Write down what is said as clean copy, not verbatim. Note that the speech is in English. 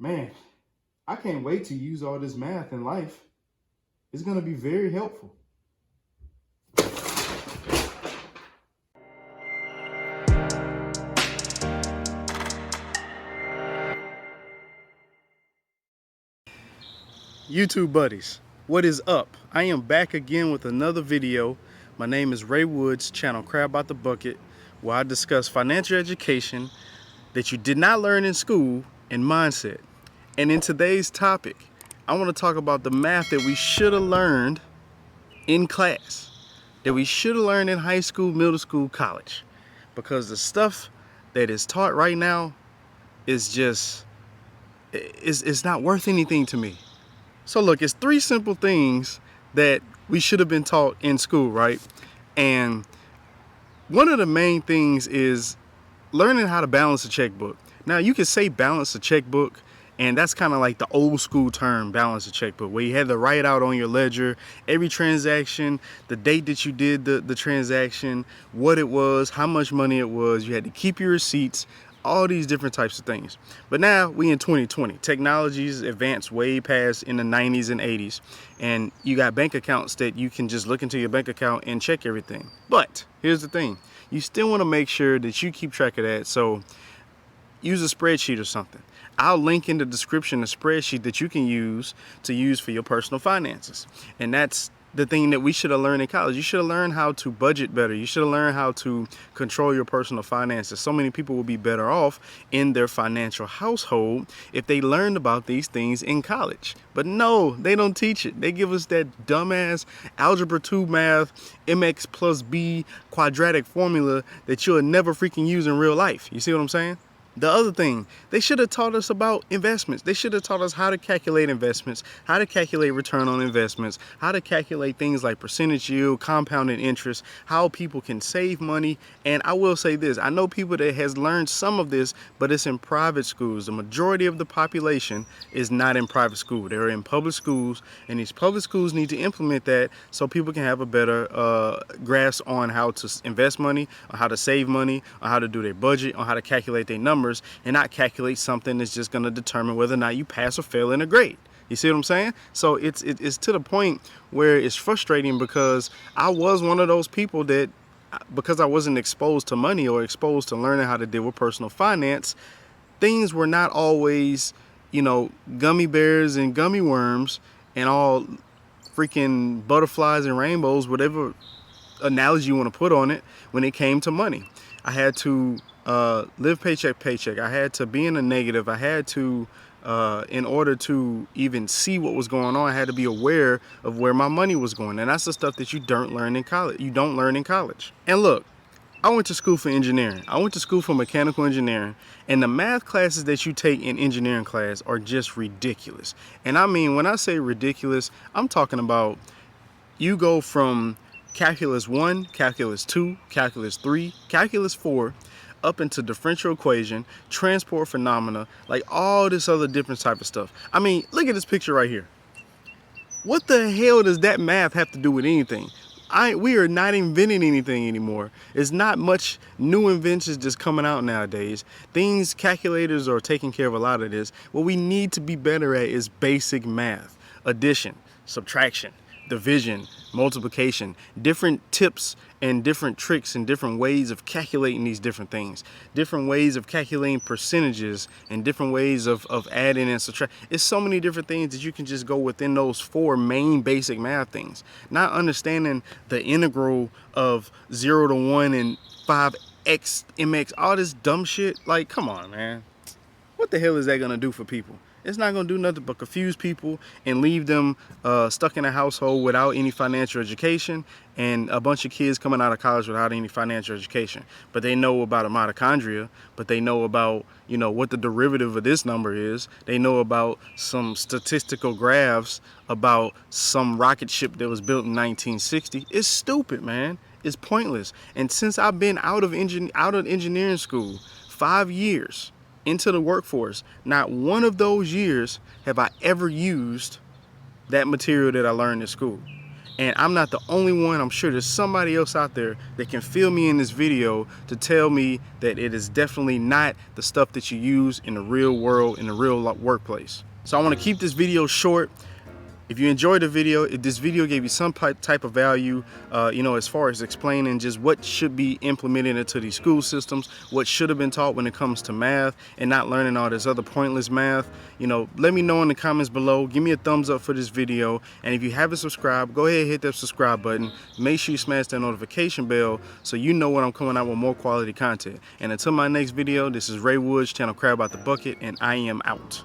Man, I can't wait to use all this math in life. It's going to be very helpful. YouTube buddies, what is up? I am back again with another video. My name is Ray Woods, channel Crab Out the Bucket, where I discuss financial education that you did not learn in school and mindset. And in today's topic, I want to talk about the math that we should have learned in class, that we should have learned in high school, middle school, college. Because the stuff that is taught right now is just, it's not worth anything to me. So look, it's three simple things that we should have been taught in school, right? And one of the main things is learning how to balance a checkbook. Now you can say balance a checkbook, and that's kind of like the old school term, balance a checkbook, where you had to write out on your ledger every transaction, the date that you did the transaction, what it was, how much money it was. You had to keep your receipts, all these different types of things. But now we in 2020, technology's advanced way past in the 90s and 80s, and you got bank accounts that you can just look into your bank account and check everything. But here's the thing, you still want to make sure that you keep track of that. So use a spreadsheet or something. I'll link in the description a spreadsheet that you can use for your personal finances. And that's the thing that we should have learned in college. You should have learned how to budget better. You should have learned how to control your personal finances. So many people will be better off in their financial household if they learned about these things in college. But no, they don't teach it. They give us that dumbass algebra 2 math, mx plus b quadratic formula that you'll never freaking use in real life. You see what I'm saying? The other thing, they should have taught us about investments. They should have taught us how to calculate investments, how to calculate return on investments, how to calculate things like percentage yield, compounded interest, how people can save money. And I will say this, I know people that has learned some of this, but it's in private schools. The majority of the population is not in private school. They're in public schools, and these public schools need to implement that so people can have a better grasp on how to invest money, on how to save money, on how to do their budget, on how to calculate their numbers, and not calculate something that's just going to determine whether or not you pass or fail in a grade. You see what I'm saying? So it's to the point where it's frustrating, because I was one of those people that, because I wasn't exposed to money or exposed to learning how to deal with personal finance, things were not always, gummy bears and gummy worms and all freaking butterflies and rainbows, whatever analogy you want to put on it. When it came to money, I had to live paycheck paycheck. I had to be in a negative. I had to, in order to even see what was going on, I had to be aware of where my money was going. And that's the stuff that you don't learn in college. And look, I went to school for engineering. I went to school for mechanical engineering, and the math classes that you take in engineering class are just ridiculous. And I mean, when I say ridiculous, I'm talking about you go from calculus 1, calculus 2, calculus 3, calculus 4, up into differential equation, transport phenomena, like all this other different type of stuff. I mean, look at this picture right here. What the hell does that math have to do with anything? We are not inventing anything anymore. It's not much new inventions just coming out nowadays. Calculators are taking care of a lot of this. What we need to be better at is basic math, addition, subtraction, division, multiplication, different tips and different tricks and different ways of calculating these different things, different ways of calculating percentages and different ways of adding and subtracting. It's so many different things that you can just go within those 4 main basic math things. Not understanding the integral of 0 to 1 and 5x mx, all this dumb shit. Like, come on, man. What the hell is that gonna do for people? It's not going to do nothing but confuse people and leave them stuck in a household without any financial education, and a bunch of kids coming out of college without any financial education. But they know about mitochondria, but they know about, what the derivative of this number is. They know about some statistical graphs about some rocket ship that was built in 1960. It's stupid, man. It's pointless. And since I've been out of engineering school 5 years, into the workforce, not one of those years have I ever used that material that I learned in school. And I'm not the only one. I'm sure there's somebody else out there that can fill me in this video to tell me that it is definitely not the stuff that you use in the real world, in the real workplace. So I want to keep this video short. If you enjoyed the video, if this video gave you some type of value, as far as explaining just what should be implemented into these school systems, what should have been taught when it comes to math and not learning all this other pointless math, let me know in the comments below. Give me a thumbs up for this video. And if you haven't subscribed, go ahead and hit that subscribe button. Make sure you smash that notification bell so you know when I'm coming out with more quality content. And until my next video, this is Ray Woods, channel Crab Out the Bucket, and I am out.